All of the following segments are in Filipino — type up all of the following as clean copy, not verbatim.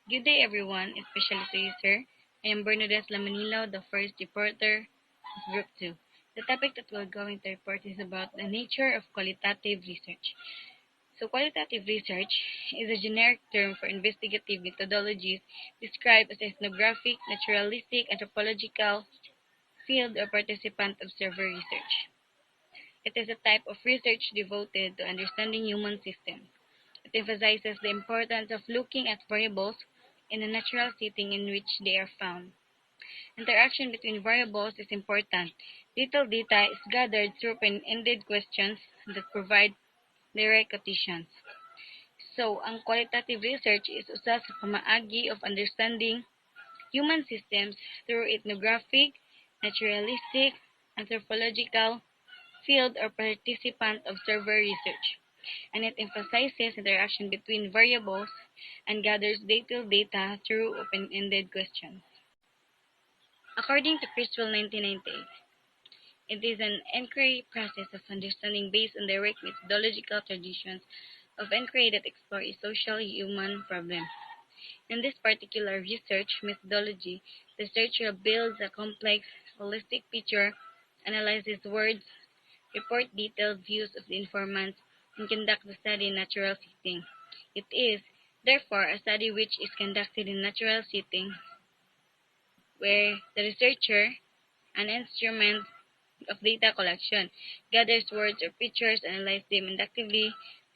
Good day, everyone, especially to you, sir. I am Bernadette Lamanilao, the first reporter of Group 2. The topic that we're going to report is about the nature of qualitative research. So, qualitative research is a generic term for investigative methodologies described as ethnographic, naturalistic, anthropological, field, or participant observer research. It is a type of research devoted to understanding human systems. It emphasizes the importance of looking at variables in a natural setting in which they are found. Interaction between variables is important. Detailed data is gathered through open-ended questions that provide direct quotations. So, ang qualitative research is usa sa pamaagi of understanding human systems through ethnographic, naturalistic, anthropological, field or participant observer research, and it emphasizes interaction between variables and gathers detailed data through open-ended questions. According to Criswell 1998, it is an inquiry process of understanding based on direct methodological traditions of inquiry that explore a social human problem. In this particular research methodology, the researcher builds a complex, holistic picture, analyzes words, report detailed views of the informants, and conduct the study in natural setting. It is, therefore, a study which is conducted in natural setting where the researcher, an instrument of data collection, gathers words or pictures, analyzes them inductively,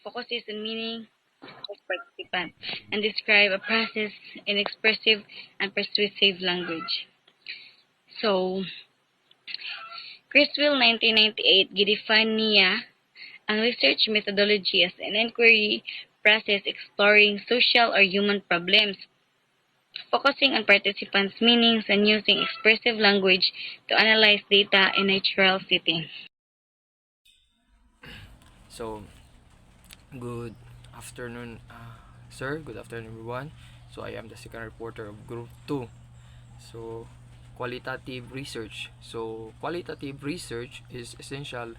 focuses on meaning of participants, and describe a process in expressive and persuasive language. So, Criswell 1998 gidefine niya ang research methodology as an inquiry process exploring social or human problems, focusing on participants' meanings and using expressive language to analyze data in natural setting. So, good afternoon, sir. Good afternoon, everyone. So, I am the second reporter of Group 2. So, qualitative research. So, qualitative research is essential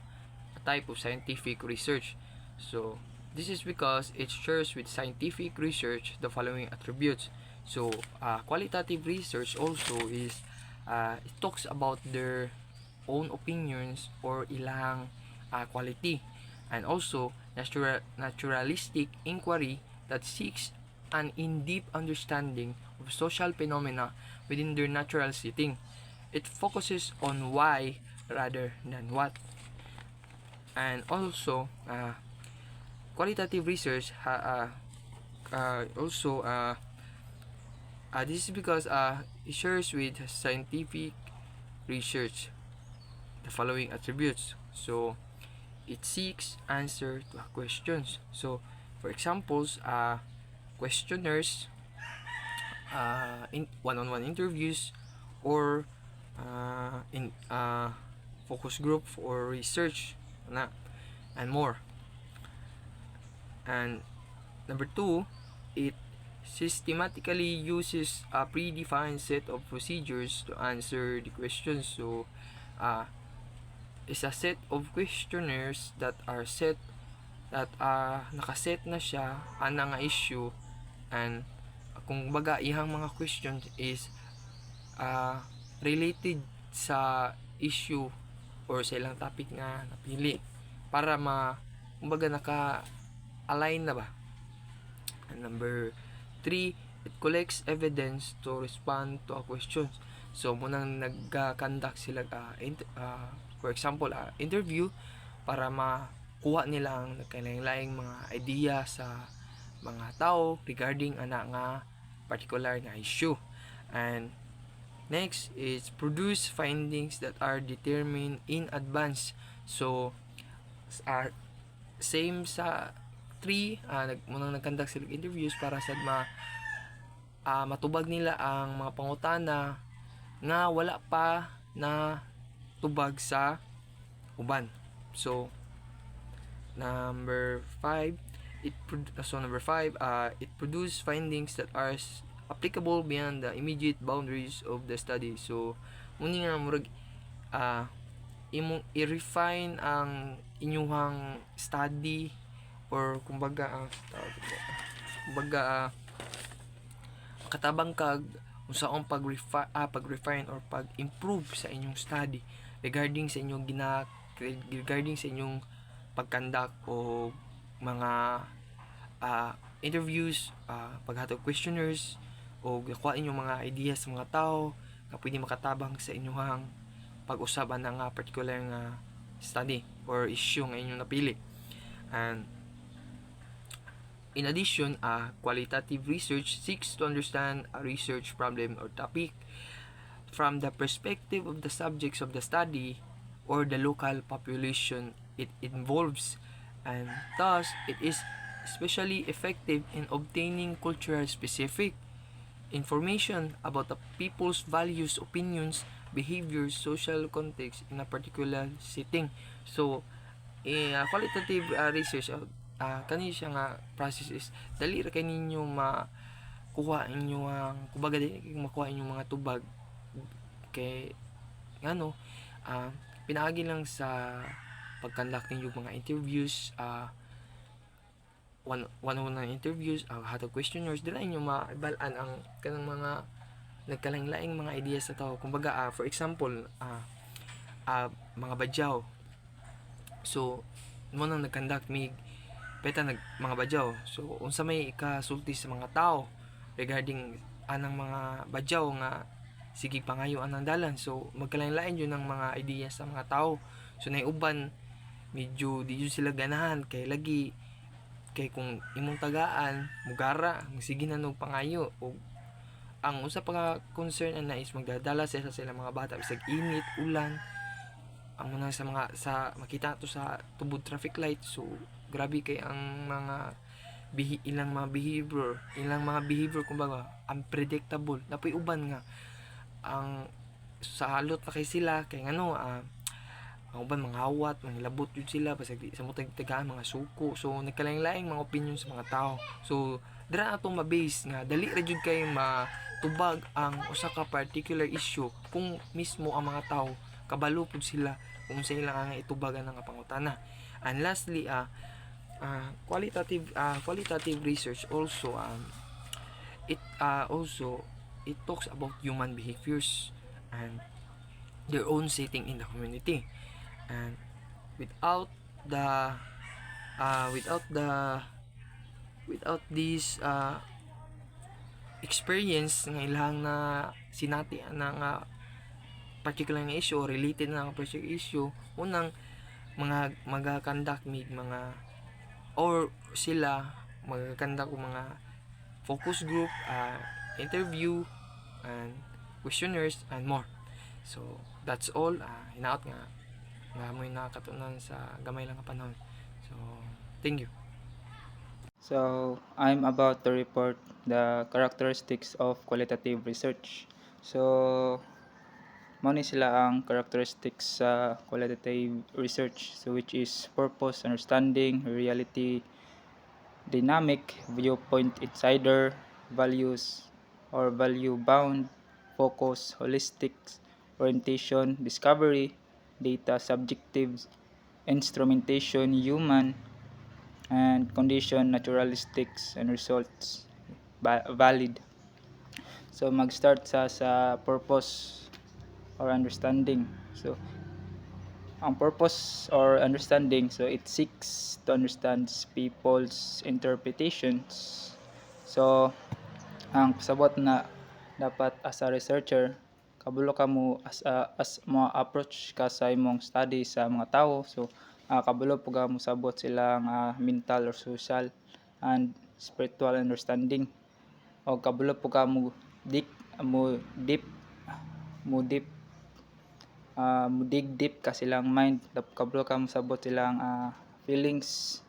a type of scientific research. So, this is because it shares with scientific research the following attributes. So, qualitative research also is it talks about their own opinions or ilang quality, and also naturalistic inquiry that seeks an in-depth understanding of social phenomena within their natural setting. It focuses on why rather than what. And also, qualitative research also this is because it shares with scientific research the following attributes. So, it seeks answer to questions. So, for examples, questionnaires, in one-on-one interviews, or in focus group or research na, and more. And number two, it systematically uses a predefined set of procedures to answer the questions. So, is a set of questionnaires that are set that nakaset na siya ana nga issue, and kung baga ihang mga questions is related sa issue or sa ilang topic nga napili para kumbaga naka-align na ba. And number 3, it collects evidence to respond to a question. So, munang nag-conduct sila for example, interview para makuha nila ang nagkalaing-laing mga idea sa mga tao regarding ana nga particular nga issue. And next is produce findings that are determined in advance. So, same sa 3, munang nag-conduct sila interviews para sa matubag nila ang mga pangutana nga wala pa na tubag sa uban. So, number 5, it produce findings that are applicable beyond the immediate boundaries of the study. So, muni nga murag imong i-refine ang inyuhang study, or kumbaga makatabang kag unsaong pag-refine or pag-improve sa inyong study regarding sa inyong pag-conduct o mga interviews, paghatag questionnaires o gakuha inyong mga ideas sa mga tao nga pwede makatabang sa inyong pag-usaban ng particular nga study or issue nga inyong napili. And in addition, qualitative research seeks to understand a research problem or topic from the perspective of the subjects of the study or the local population it involves, and thus it is especially effective in obtaining cultural specific information about the people's values, opinions, behaviors, social context in a particular setting. So, qualitative research, kani siya nga process is dali ra kay ninyo makuha inyo kumbaga makuha inyong mga tubag kay pinaagi lang sa pag-conduct ninyo mga interviews, one-on-one interviews, hatag questionnaires, dila inyo maibalaan ang kanang mga nagkalain-laing mga ideas sa tao. Kumbaga, for example, mga badyaw. So, mo nang nag-conduct mga badyaw. So, unsa may ikasulti sa mga tao regarding anang mga badyaw nga sige pangayo anang dalan. So, magkalain-lain yun ng mga ideas sa mga tao. So, naiuban medyo di yun sila ganahan kay kung imong tagaan mugara sige na og pangayo o ang usa pa ka concern na is magdadala sa mga bata bisag init, ulan, ang mga sa makita to sa tubod traffic light. So grabe kay ang mga ilang mga behavior kumbaga unpredictable napoy uban nga ang sa halot na kay sila kay ang uban mga hawat, manglabot yun sila basag sa mo tagaan mga suko. So nagkalain-laing mga opinion sa mga tao. So dira atong ma-base nga dali ra jud kay matubag ang usa ka particular issue kung mismo ang mga tao kabalo pud sila kung sa ilang nga itubagan nga pangutana. And lastly, qualitative research also it talks about human behaviors and their own setting in the community. And without this experience nga ilang na sinati nga particular nga issue or related na nga particular issue, unang mga mag-conduct mga or sila mag-conduct mga focus group, interview and questionnaires and more. So that's all. Hinaot nga mo'y nakatunan sa gamay lang nga panahon. So thank you. So, I'm about to report the characteristics of qualitative research. So, mao ni sila ang characteristics sa qualitative research. So, which is purpose, understanding, reality, dynamic, viewpoint, insider, values or value bound, focus, holistic, orientation, discovery, data, subjective, instrumentation, human, and condition, naturalistics, and results, valid. So mag-start sa purpose or understanding. So ang purpose or understanding, so it seeks to understand people's interpretations. So ang pasabot na dapat as a researcher kabalo ka mo as mo approach ka sa imong study sa mga tao. So kabalo po ka mo sabot silang mental or social and spiritual understanding, o kabalo po ka mo dig deep ka silang mind, kabalo ka mo sabot silang feelings,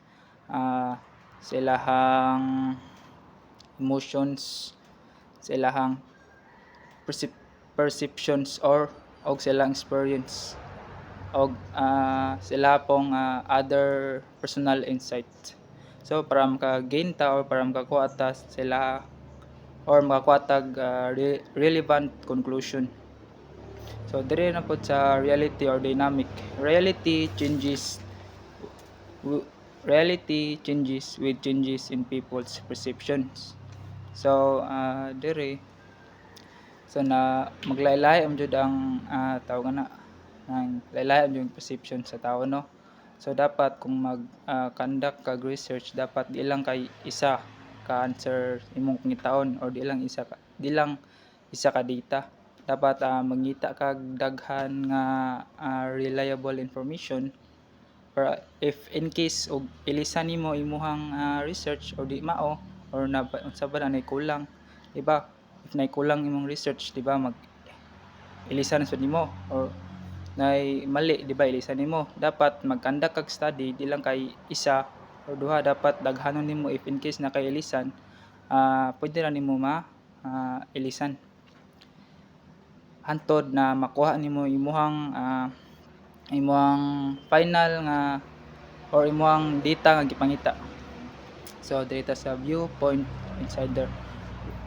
silahang emotions, silahang perceptions og silang experience og sila pong other personal insight. So para maka-gain ta or para makakuha ta sila or makakuha tag relevant conclusion. So dire na po sa reality or dynamic. Reality changes with changes in people's perceptions. So dire so na maglaylay am jud ang tawag na nang laylay am yung perception sa tao, no. So dapat kung conduct kag research, dapat di lang kay isa ka answer imong pangitaon or di lang isa ka data. Dapat mangita kag daghan nga reliable information para if in case og ilisan nimo imuhang research o di mao or unsa ba na kulang, di ba? If nay kulang imong research, di ba, mag ilisan sa nimo, or nay mali, di ba, ilisan nimo. Dapat mag-conduct kag study, di lang kay isa or duha, dapat daghanon nimo if in case na kay ilisan, pwede ra nimo ilisan hantod na makuha nimo imuhang final nga or imuhang data nga gipangita. So data sa viewpoint insider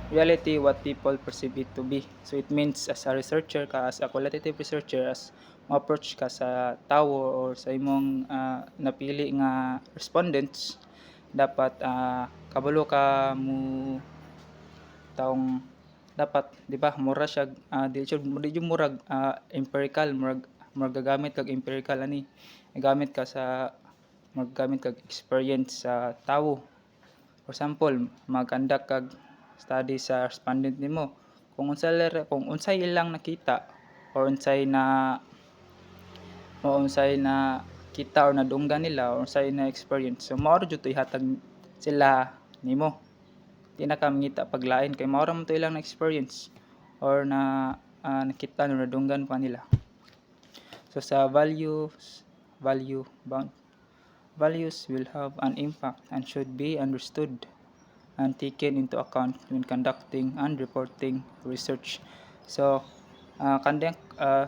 reality, what people perceive it to be. So it means as a researcher ka, as a qualitative researcher, as approach ka sa tao or sa imong napili nga respondents, dapat kabalo ka mo taong dapat, di ba, mura siya di murag empirical, murag gagamit kag empirical ani, gamit ka sa maggamit kag experience sa tao. For example, mag-conduct kag study sa respondent nimo, kung unsay ilang nakita or unsay na kita or nadunggan nila or unsay na experience, so mao ra jud to ihatag sila nimo. Di na ka mangita paglain kay mao ra man to ilang na experience or nakita or nadunggan pa nila. So sa value bound, values will have an impact and should be understood and taken into account when conducting and reporting research. So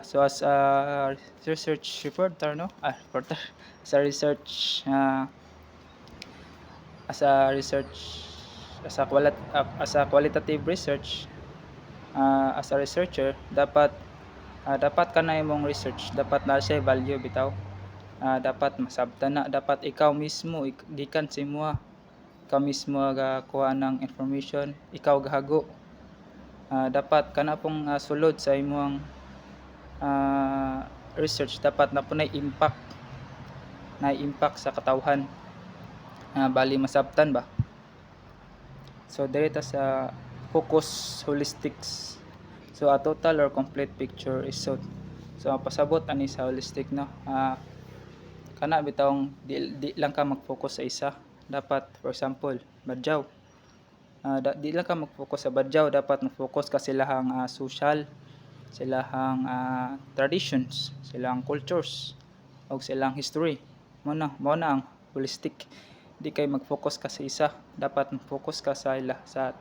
so as a research reporter, no, reporter, as a research as a qualitative research, as a researcher, dapat ka na imong research, dapat na siya value bitaw. Dapat masabtan na, dapat ikaw mismo gikan sa imo, ikaw mismo ga kuha ng information, ikaw gahago. Dapat kana pong sulod sa imong research, dapat na po na impact sa katawhan, bali masabtan ba. So dito sa focus holistics, so a total or complete picture is sought. So pasabot ani sa holistic, no, kana bitawng di lang ka mag-focus sa isa. Dapat, for example, badyaw, di lang ka mag-focus sa badyaw, dapat mag-focus ka silahang social, silahang traditions, silang cultures, o silang history. Mao na ang holistic. Di kay mag-focus ka sa isa, dapat mag-focus ka sa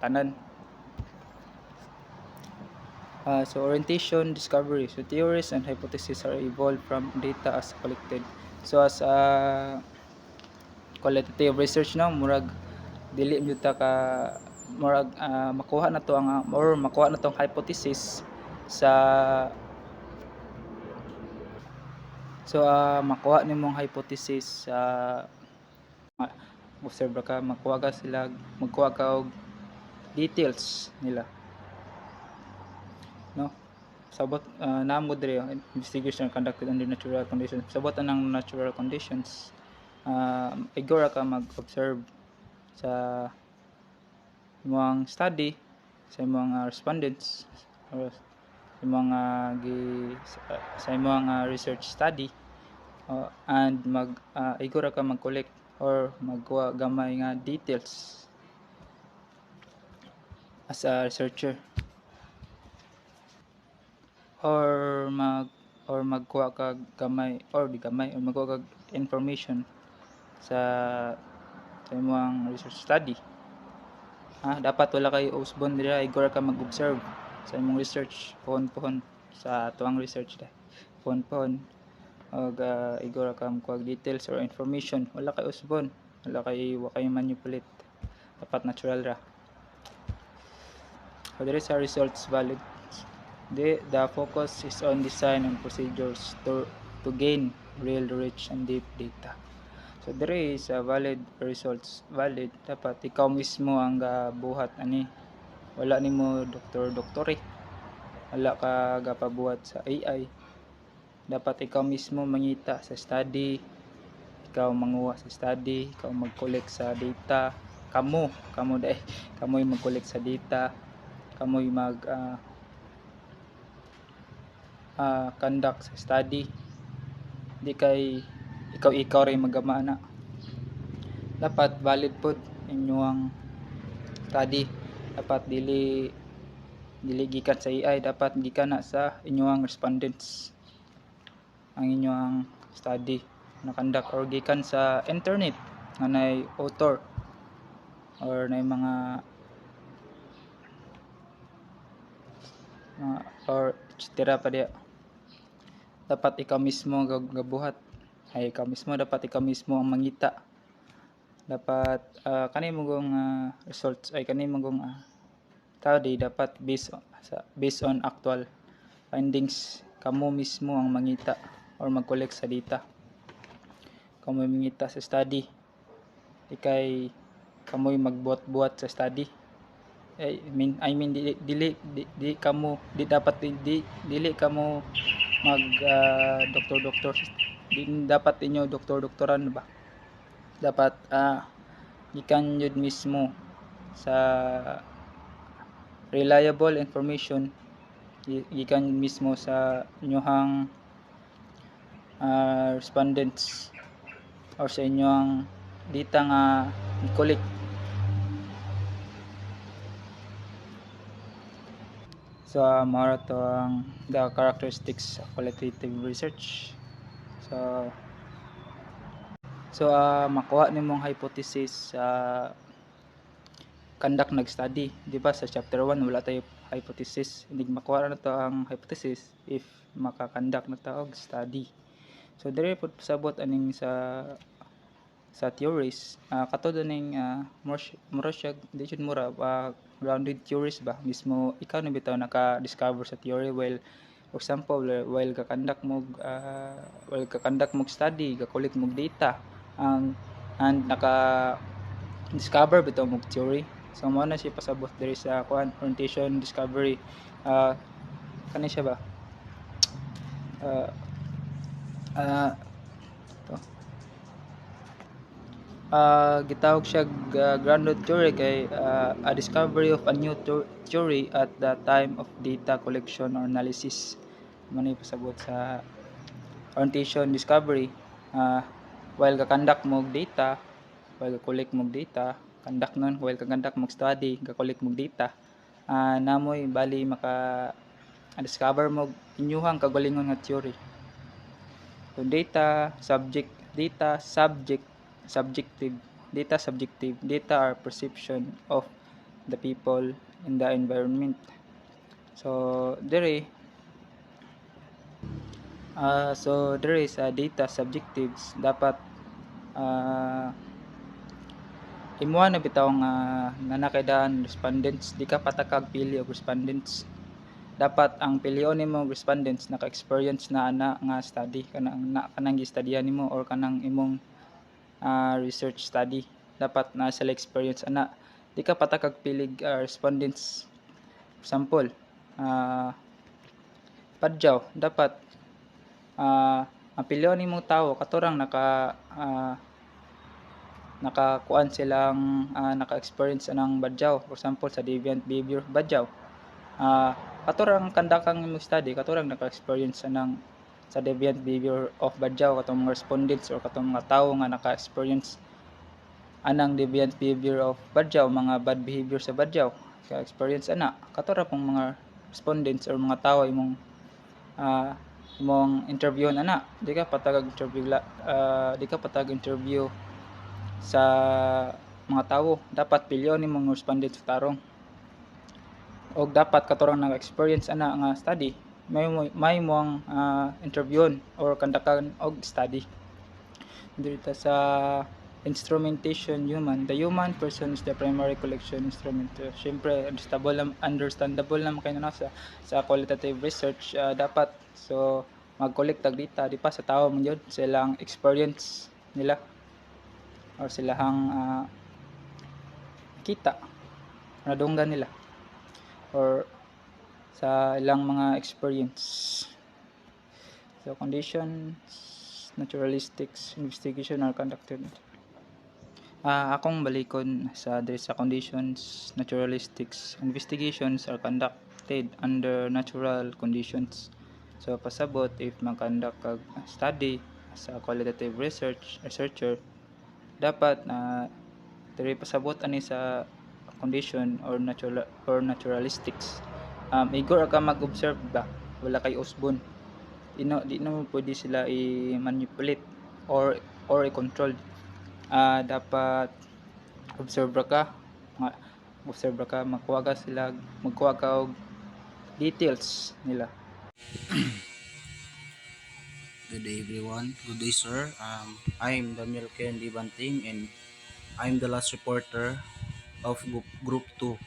tanan. So orientation, discovery. So theories and hypotheses are evolved from data as collected. So as qualitative research, no, murag dili gyud ta ka murag makuha na to makuha na tong hypothesis sa makuha nimong hypothesis sa observe ka, makuha ka og details nila, no. Sabot namo diri investigation conducted under natural conditions. Sabot anang natural conditions, igora ka mag-observe sa imong study, sa imong respondents, or sa imong research study, and igora ka mag-collect or magkuha gamay nga details as a researcher, or magkuha ka gamay or magkuha ka information sa imong research study. Dapat wala kay usbon dira, igora ka mag-observe sa imong research, pohon sa tuang research pohon og igora ka magkuha details or information, wala kay usbon, wala kay manipulate, dapat natural ra. So there is a results valid. The focus is on design and procedures to gain real, rich, and deep data. So there is a valid results, dapat ikaw mismo ang buhat ani, wala nimo doktor, wala ka gapabuhat sa AI. Dapat ikaw mismo mangita sa study, ikaw manguha sa study, ikaw mag-collect sa data, kamo dai, kamoy mag-collect sa data, kamoy conduct sa study. Di kay ikaw ray magama na. Dapat valid pod inyong study. Dapat dili gikan sa AI, dapat gikan na sa inyong respondents ang inyong study na conduct, or gikan sa internet nga nay author or nay mga or etc. pa diya. Dapat ikaw mismo gabuhat, ay ikaw mismo, dapat ikaw mismo ang mangita. Dapat kani mong results ay kani mong study dapat based on actual findings. Kamo mismo ang mangita or mag-collect sa data, kamo mangita sa study, ikay kamoy magbuhat-buhat sa study. I mean dili kamo dili kamo mag doktor dapat inyo doktoran ba, dapat gikan yun mismo sa reliable information, gikan mismo sa inyong respondents or sa inyong data nga i-collect. So mao to ang the characteristics of qualitative research. So makuha nimong hypothesis sa conduct nag-study, di ba? Sa chapter 1 wala tayo hypothesis, hindi makuha na to ang hypothesis if maka-conduct na ta og study. So dire pud pasabot aning sa theories, katod aning mura siya di jud mura grounded theories ba, mismo ikaw na bitaw naka-discover sa theory while for example while ka-conduct mog study, ka-collect mog data, and naka-discover bitaw mog theory. So mao na siya pasabot diri sa orientation discovery. Kani siya ba, gitawag siya grounded theory kay a discovery of a new theory at the time of data collection or analysis. Mano pasabot sa orientation discovery. While ka-conduct mog data, while ka-collect mog data, conduct nun, while ka-conduct mog study, ka-collect mog data, namoy bali maka-discover mog inyuhang kagalingon nga theory. So subjective, data are perception of the people in the environment. So there is data subjectives, dapat imuha na bitaw nga nanakaidan respondents, di ka patakag pili og respondents. Dapat ang pilion nimo respondents naka-experience na ana nga study kanang gi-studyan nimo or kanang imong research study. Dapat na sila experience ana, di ka patakag pilig respondents. Example, padyaw, dapat ang pilion nimong tawo katurang nakakuan silang naka-experience anang badyaw. For example, sa deviant behavior badyaw, katurang kandakang imong study, katurang naka-experience anang sa deviant behavior of badyaw, katong mga respondents or katong mga tawo nga naka-experience anang deviant behavior of badyaw, mga bad behavior sa badyaw, ka-experience ana, katura pong mga respondents or mga tawo imong interview ana, di ka patag interview sa mga tawo. Dapat pilyon nimong respondents tarong, og dapat katurang nag-experience ana nga study, may moang interviewon or kandakan og study. Dito sa instrumentation human, the human person is the primary collection instrument. Siyempre understandable na kayo na sa qualitative research. Dapat so mag-collect tag data di pa sa tao man yun, silang experience nila or silang kita nadunggan nila. or sa ilang mga experience. So conditions, naturalistics investigation are conducted. Akong balikon sa diri sa conditions, naturalistics investigations are conducted under natural conditions. So pasabot if mag-conduct kag study sa qualitative researcher, dapat diri pasabot ani sa condition or naturalistics. Igor ka mag-observe ba, wala kay usbon, di na mo pwede sila i-manipulate or i-control. Dapat observe ka, magkuha ka sila, magkuha ka og details nila. Good day everyone. Good day sir. I'm Daniel Kendi Banting and I'm the last reporter of Group 2.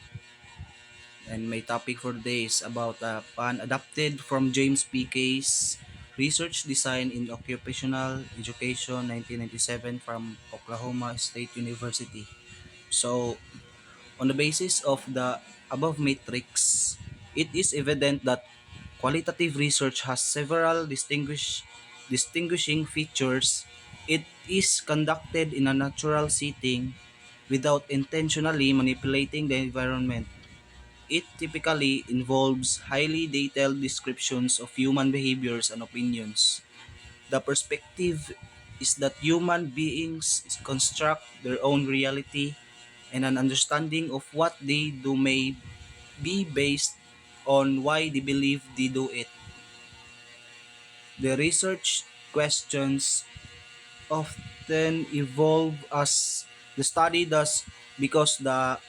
And my topic for today is about pan adapted from James P. Case Research Design in Occupational Education 1997 from Oklahoma State University. So, on the basis of the above matrix, it is evident that qualitative research has several distinguishing features. It is conducted in a natural setting without intentionally manipulating the environment. It typically involves highly detailed descriptions of human behaviors and opinions. The perspective is that human beings construct their own reality, and an understanding of what they do may be based on why they believe they do it. The research questions often evolve as the study does, because the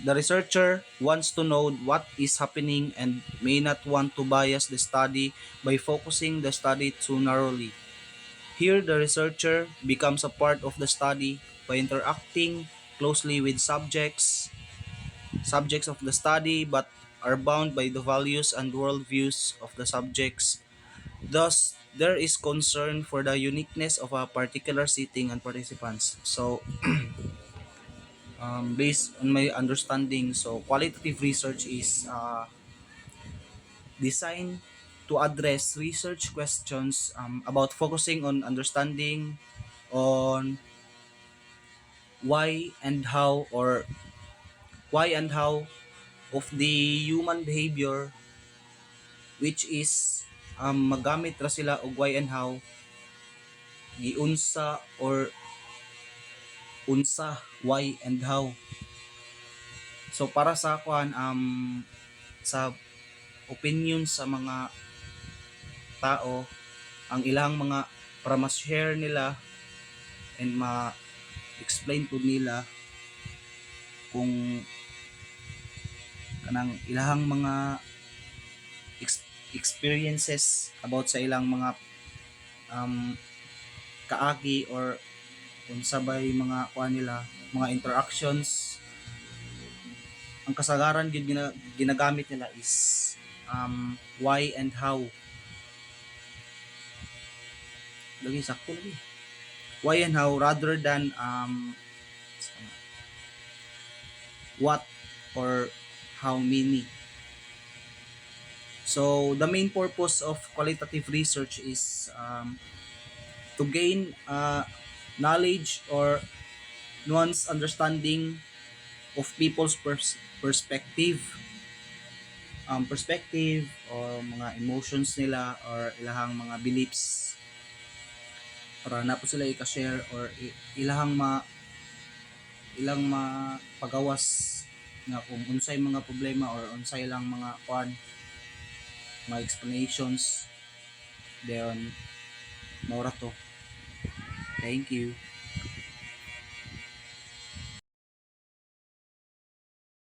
researcher wants to know what is happening and may not want to bias the study by focusing the study too narrowly. Here, the researcher becomes a part of the study by interacting closely with subjects of the study, but are bound by the values and worldviews of the subjects. Thus, there is concern for the uniqueness of a particular setting and participants. So, based on my understanding, so qualitative research is designed to address research questions about focusing on understanding on why and how or why and how of the human behavior, which is magamit ra sila og why and how giunsa or unsa why and how. So para sa kuan sa opinion sa mga tao, ang ilang mga para ma-share nila and ma-explain po nila kung kanang ilang mga experiences about sa ilang mga um, kaagi or kung sabay mga kuan nila, mga interactions. Ang kasagaran gyud ginagamit nila is why and how. Lagi sakto lagi. Why and how rather than what or how many. So the main purpose of qualitative research is to gain knowledge or nuanced understanding of people's perspective or mga emotions nila or ilahang mga beliefs, para na po sila i-share or ilang pagawas nga kung unsay mga problema or unsay lang mga mga explanations. Then maura to. Thank you.